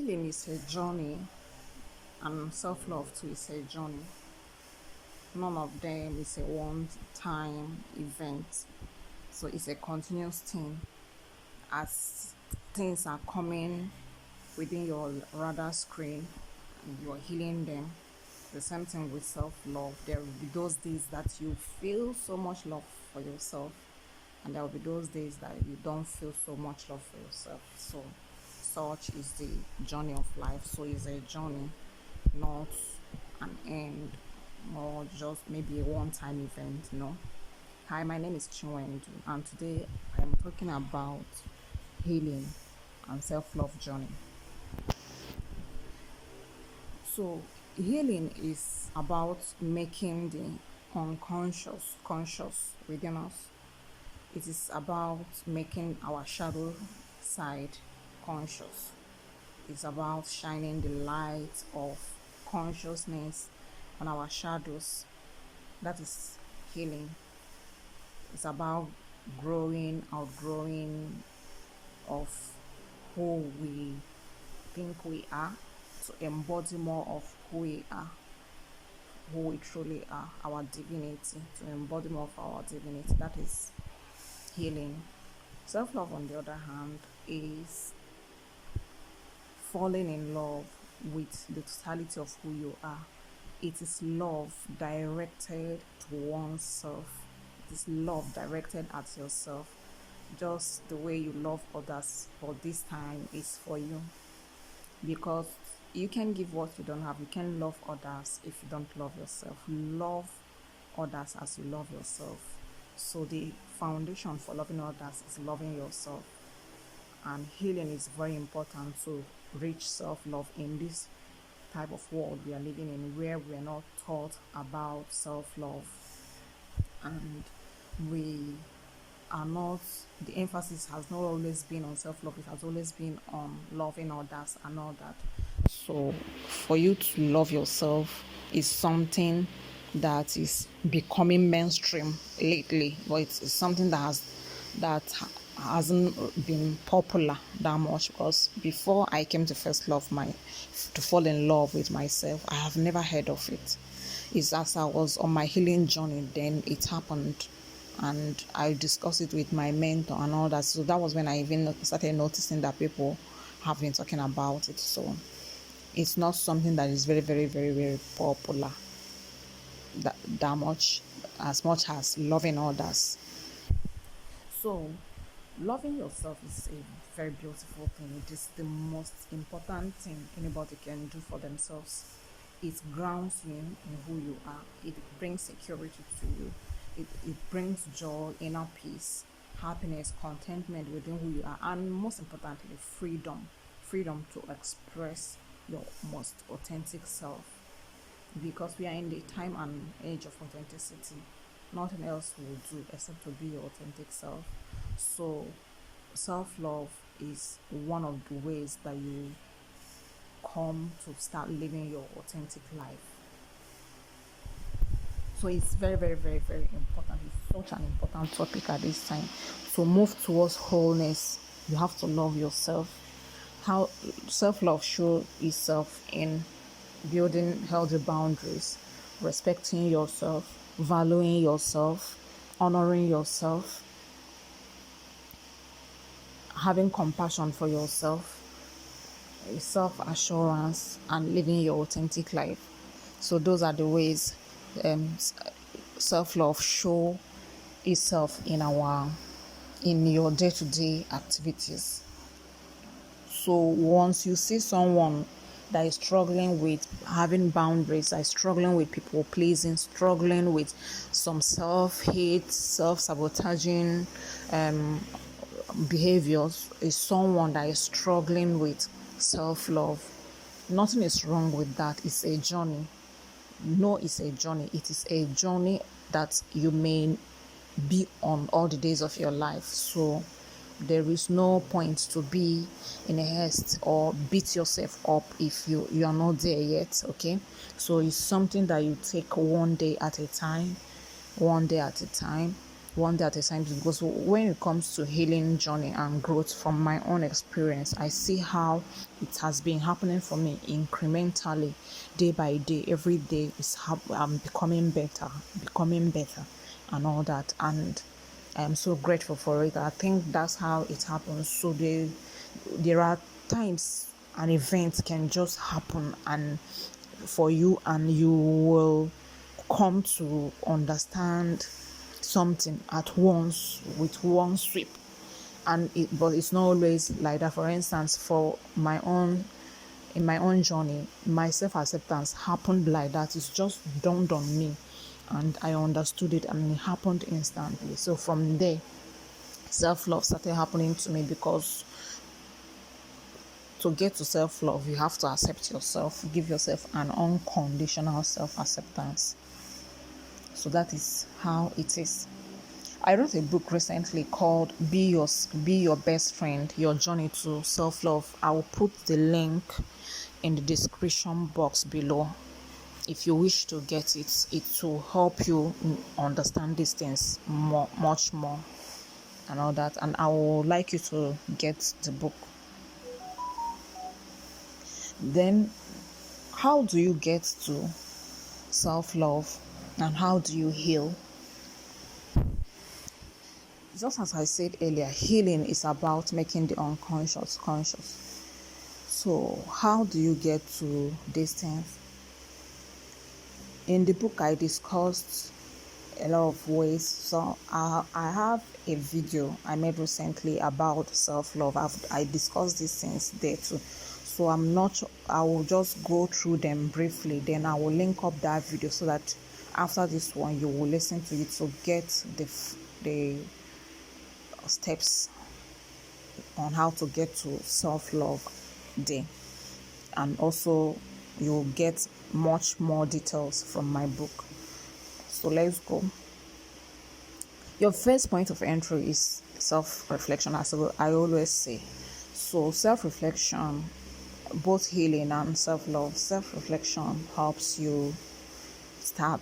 Healing is a journey, and self-love too is a journey. None of them is a one-time event, so it's a continuous thing. As things are coming within your radar screen and you're healing them, the same thing with self-love. There will be those days that you feel so much love for yourself, and there will be those days that you don't feel so much love for yourself. So such is the journey of life. So it's a journey, not an end, or just maybe a one-time event. Hi, my name is Chinwendu, and today I am talking about healing and self-love journey. So healing is about making the unconscious conscious within us. It is about making our shadow side conscious. It's about shining the light of consciousness on our shadows. That is healing. It's about growing, outgrowing of who we think we are, to embody more of who we are, who we truly are, our divinity, to embody more of our divinity. That is healing. Self-love, on the other hand, is falling in love with the totality of who you are. It is love directed to oneself. It is love directed at yourself. Just the way you love others, but this time is for you. Because you can give what you don't have. You can love others if you don't love yourself. Love others as you love yourself. So the foundation for loving others is loving yourself. And healing is very important to reach self-love in this type of world we are living in, where we are not taught about self-love, and we are not, the emphasis has not always been on self-love. It has always been on loving others and all that. So for you to love yourself is something that is becoming mainstream lately, but it's something hasn't been popular that much, because before I came to first love to fall in love with myself, I have never heard of it. It's as I was on my healing journey, then it happened, and I discussed it with my mentor and all that. So that was when I even started noticing that people have been talking about it. So it's not something that is very, very, very, very popular that much, as much as loving others. So loving yourself is a very beautiful thing. It is the most important thing anybody can do for themselves. It grounds you in who you are. It brings security to you. It brings joy, inner peace, happiness, contentment within who you are, and most importantly, freedom. Freedom to express your most authentic self. Because we are in the time and age of authenticity. Nothing else will do except to be your authentic self. So self-love is one of the ways that you come to start living your authentic life. So it's very, very, very, very important. It's such an important topic at this time. To move towards wholeness, you have to love yourself. How self-love shows itself in building healthy boundaries, respecting yourself, valuing yourself, honoring yourself, having compassion for yourself, self-assurance, and living your authentic life. So those are the ways self-love show itself in your day-to-day activities. So once you see someone that is struggling with having boundaries, that is struggling with people pleasing, struggling with some self-hate, self-sabotaging behaviors, is someone that is struggling with self-love. Nothing is wrong with that. It's a journey. No, it's a journey. It is a journey that you may be on all the days of your life. So there is no point to be in a haste or beat yourself up if you are not there yet. Okay, so it's something that you take one day at a time, one day at a time, because when it comes to healing journey and growth from my own experience, I see how it has been happening for me incrementally, day by day. Every day I'm becoming better and all that, and I am so grateful for it. I think that's how it happens. So there are times an event can just happen and for you, and you will come to understand something at once with one sweep. But it's not always like that. For instance, in my own journey, my self-acceptance happened like that. It's just dawned on me and I understood it, and it happened instantly. So from there, self-love started happening to me, because to get to self-love, you have to accept yourself, give yourself an unconditional self-acceptance. So that is how it is. I wrote a book recently called Be Your Best Friend, Your Journey to Self-Love. I will put the link in the description box below. If you wish to get it, it will help you understand these things much more and all that. And I would like you to get the book. Then, how do you get to self-love and how do you heal? Just as I said earlier, healing is about making the unconscious conscious. So how do you get to these things? In the book, I discussed a lot of ways. So I have a video I made recently about self-love. I discussed these things there too. So I will just go through them briefly. Then I will link up that video so that after this one, you will listen to it to get the steps on how to get to self-love day, and also you'll get much more details from my book. So let's go. Your first point of entry is self-reflection, as I always say. So self-reflection, both healing and self-love, self-reflection helps you start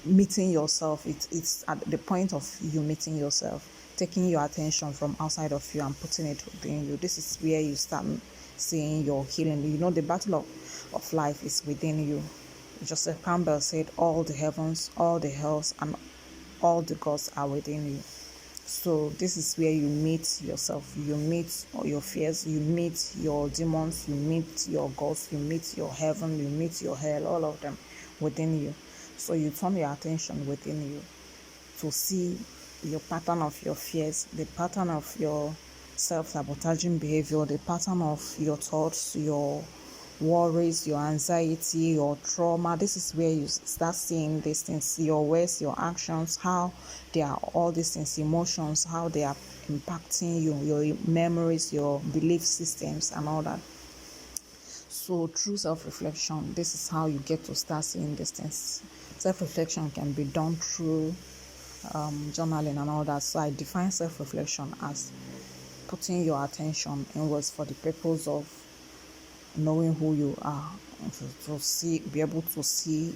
meeting yourself. It's at the point of you meeting yourself, taking your attention from outside of you and putting it within you. This is where you start seeing your healing. You know, the battle of life is within you. Joseph Campbell said, all the heavens, all the hells, and all the gods are within you. So this is where you meet yourself. You meet your fears, you meet your demons, you meet your gods, you meet your heaven, you meet your hell, all of them within you. So you turn your attention within you to see your pattern of your fears, the pattern of your self-sabotaging behavior, the pattern of your thoughts, your worries, your anxiety, your trauma. This is where you start seeing these things, your words, your actions, how they are, all these things, emotions, how they are impacting you, your memories, your belief systems, and all that. So through self-reflection, this is how you get to start seeing these things. Self-reflection can be done through journaling and all that. So I define self-reflection as putting your attention inwards for the purpose of knowing who you are, to be able to see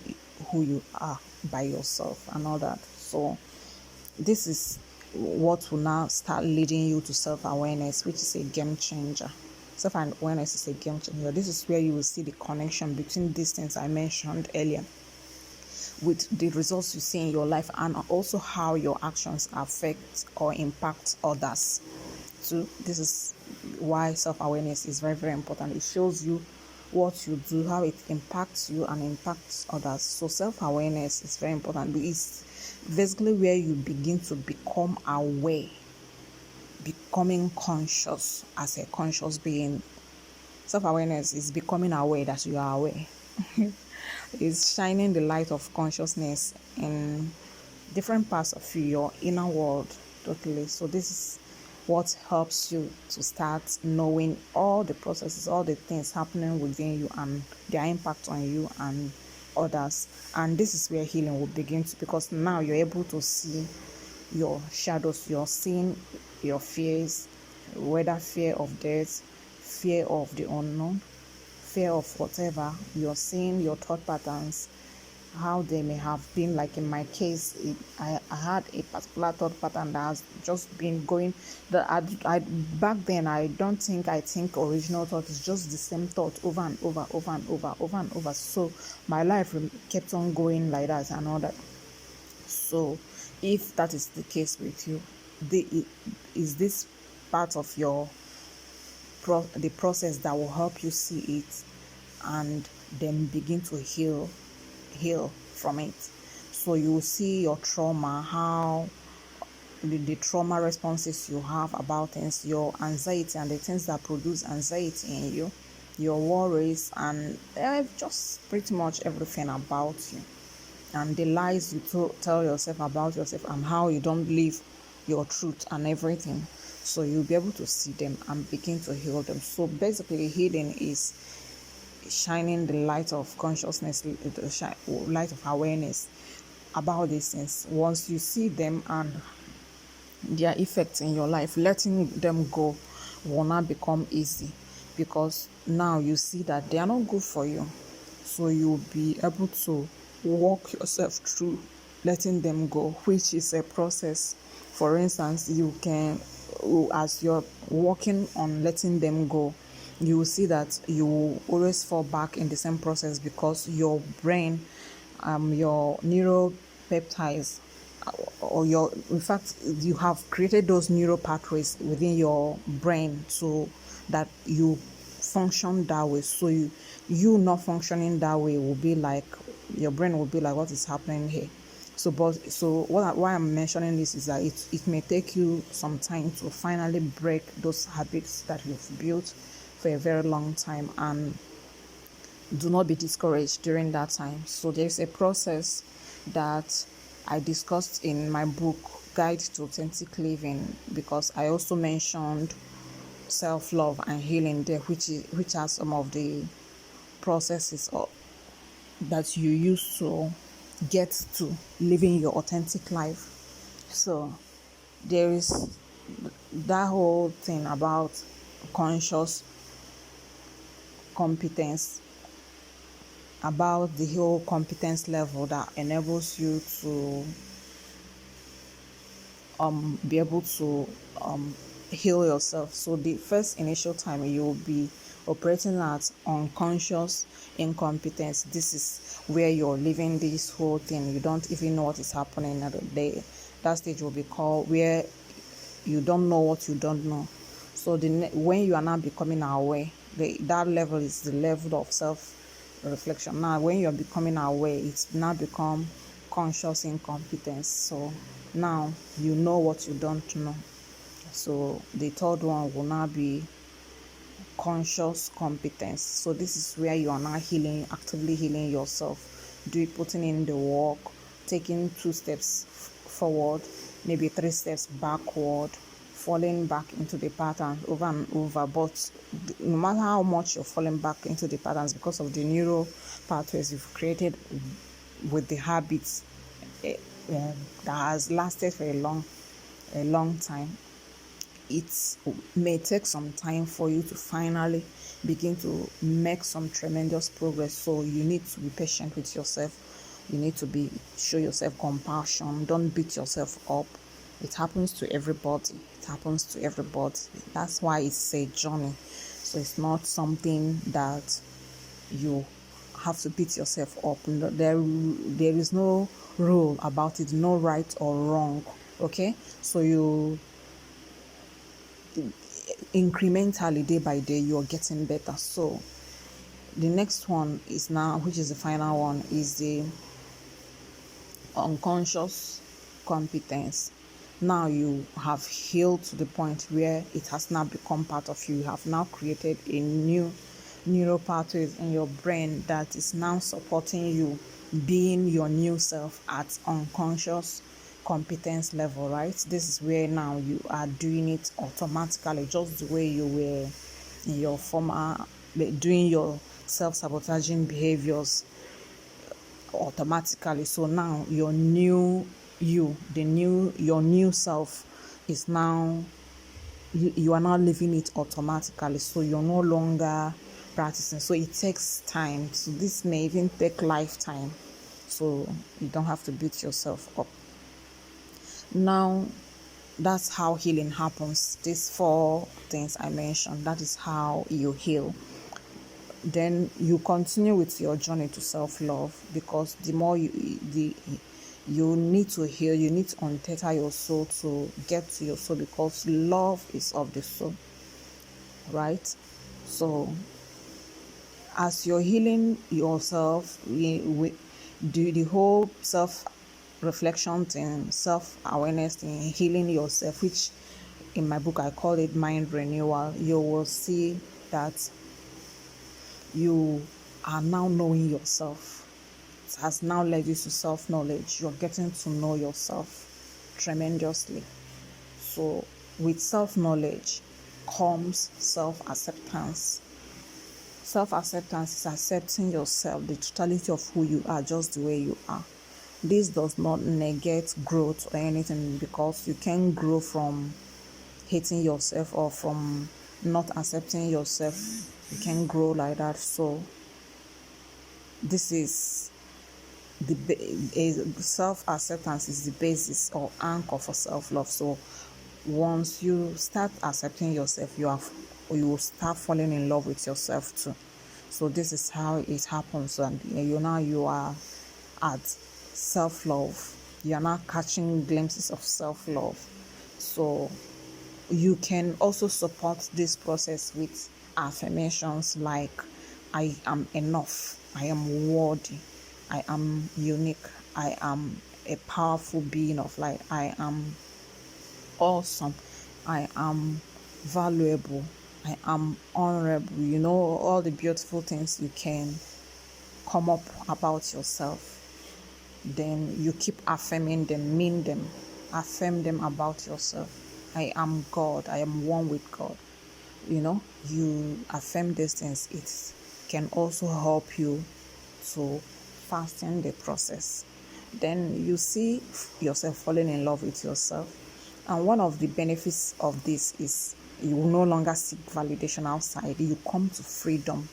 who you are by yourself and all that. So this is what will now start leading you to self-awareness, which is a game changer. Self-awareness is a game changer. This is where you will see the connection between these things I mentioned earlier with the results you see in your life, and also how your actions affect or impact others. So this is why self-awareness is very, very important. It shows you what you do, how it impacts you and impacts others. So self-awareness is very important. It's basically where you begin to become aware, becoming conscious as a conscious being. Self-awareness is becoming aware that you are aware. It's shining the light of consciousness in different parts of your inner world totally. So this is what helps you to start knowing all the processes, all the things happening within you and their impact on you and others. And this is where healing will begin to, because now you're able to see your shadows. You're seeing your fears, whether fear of death, fear of the unknown, fear of whatever. You're seeing your thought patterns, how they may have been. Like in my case, I had a particular thought pattern that has just been going. That I back then, I don't think I think original thought is just the same thought over and over, over and over, over and over. So my life kept on going like that and all that. So if that is the case with you, is this part of your the process that will help you see it and then begin to heal from it. So you will see your trauma, how the trauma responses you have about things, your anxiety and the things that produce anxiety in you, your worries, and just pretty much everything about you, and the lies you tell yourself about yourself, and how you don't live your truth and everything. So you'll be able to see them and begin to heal them. So basically, healing is shining the light of consciousness, the light of awareness about these things. Once you see them and their effects in your life, letting them go will not become easy, because now you see that they are not good for you. So you'll be able to walk yourself through letting them go, which is a process. For instance, you can, as you're working on letting them go, you will see that you will always fall back in the same process, because your brain, your neuropeptides, or your, in fact, you have created those neural pathways within your brain so that you function that way. So you not functioning that way will be like, your brain will be like, what is happening here? Why I'm mentioning this is that it may take you some time to finally break those habits that you've built for a very long time, and do not be discouraged during that time. So there's a process that I discussed in my book, Guide to Authentic Living, because I also mentioned self-love and healing there, which are some of the processes that you use to get to living your authentic life. So there is that whole thing about conscious competence, about the whole competence level that enables you to be able to heal yourself. So the first initial time you will be operating at unconscious incompetence. This is where you're living this whole thing. You don't even know what is happening at the day. That stage will be called where you don't know what you don't know. So when you are now becoming aware, that level is the level of self-reflection. Now, when you're becoming aware, it's now become conscious incompetence. So now you know what you don't know. So the third one will now be conscious competence. So this is where you are now actively healing yourself, putting in the work, taking 2 steps forward, maybe 3 steps backward, falling back into the pattern over and over. But no matter how much you're falling back into the patterns, because of the neural pathways you've created with the habits that has lasted for a long time, it may take some time for you to finally begin to make some tremendous progress. So you need to be patient with yourself. You need to show yourself compassion. Don't beat yourself up. It happens to everybody. That's why it's a journey. So it's not something that you have to beat yourself up. There is no rule about it, no right or wrong. Okay, so you incrementally, day by day, you're getting better. So the next one is now, which is the final one, is the unconscious competence. Now you have healed to the point where it has now become part of you. You have now created a new neural pathways in your brain that is now supporting you being your new self at unconscious competence level, right? This is where now you are doing it automatically, just the way you were in your former, doing your self-sabotaging behaviors automatically. So now your new your new self is now, you are now living it automatically. So you're no longer practicing. So it takes time. So this may even take lifetime So you don't have to beat yourself up. Now, that's how healing happens. These 4 things I mentioned, that is how you heal. Then you continue with your journey to self-love, because the more you need to heal, you need to untether your soul to get to your soul, because love is of the soul, right? So as you're healing yourself, we do the whole self-reflection thing, self-awareness thing, healing yourself, which in my book I call it mind renewal. You will see that you are now knowing yourself. It has now led you to self-knowledge. You're getting to know yourself tremendously. So with self-knowledge comes self-acceptance. Self-acceptance is accepting yourself, the totality of who you are, just the way you are. This does not negate growth or anything, because you can grow from hating yourself or from not accepting yourself. You can grow like that. So this is self-acceptance is the basis or anchor for self-love. So once you start accepting yourself, you will start falling in love with yourself too. So this is how it happens, and you are at self-love. You are now catching glimpses of self-love. So you can also support this process with affirmations like, I am enough, I am worthy, I am unique, I am a powerful being of light, I am awesome, I am valuable, I am honorable. All the beautiful things you can come up about yourself. Then you keep affirming them, mean them, affirm them about yourself. I am God, I am one with God. You affirm these things. It can also help you to fasten the process. Then you see yourself falling in love with yourself. And one of the benefits of this is you will no longer seek validation outside. You come to freedom.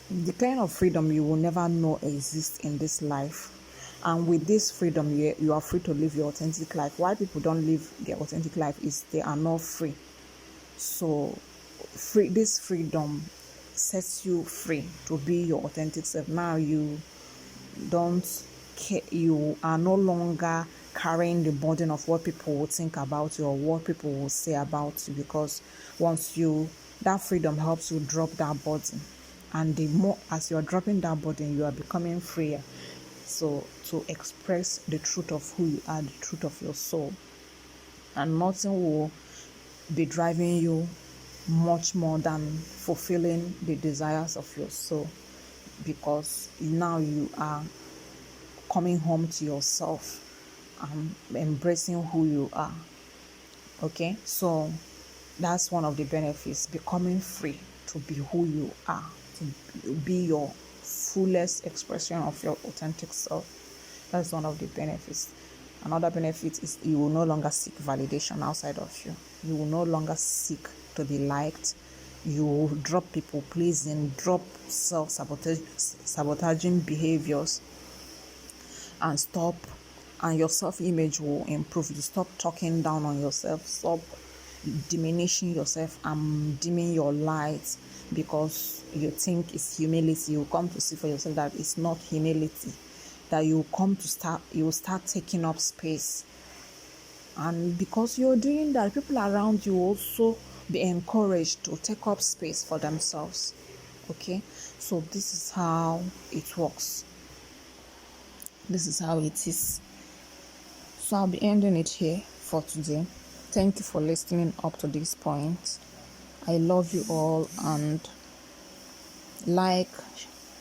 The kind of freedom you will never know exists in this life. And with this freedom, you are free to live your authentic life. Why people don't live their authentic life is they are not free. So this freedom sets you free to be your authentic self. Now you don't care, you are no longer carrying the burden of what people will think about you or what people will say about you, because that freedom helps you drop that burden. And the more as you're dropping that burden, you are becoming freer. So to express the truth of who you are, the truth of your soul, and nothing will be driving you much more than fulfilling the desires of your soul, because now you are coming home to yourself and embracing who you are. Okay, so that's one of the benefits, becoming free to be who you are, to be your fullest expression of your authentic self. That's one of the benefits. Another benefit is you will no longer seek validation outside of you. You will no longer seek to be liked. You will drop people pleasing, drop sabotaging behaviors, and your self-image will improve. You stop talking down on yourself, stop diminishing yourself and dimming your light because you think it's humility. You come to see for yourself that it's not humility, that you will start taking up space. And because you're doing that, people around you also be encouraged to take up space for themselves. Okay, so this is how it works. This is how it is. So I'll be ending it here for today. Thank you for listening up to this point. I love you all, and like,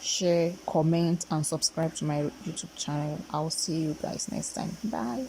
share, comment, and subscribe to my YouTube channel. I'll see you guys next time. Bye.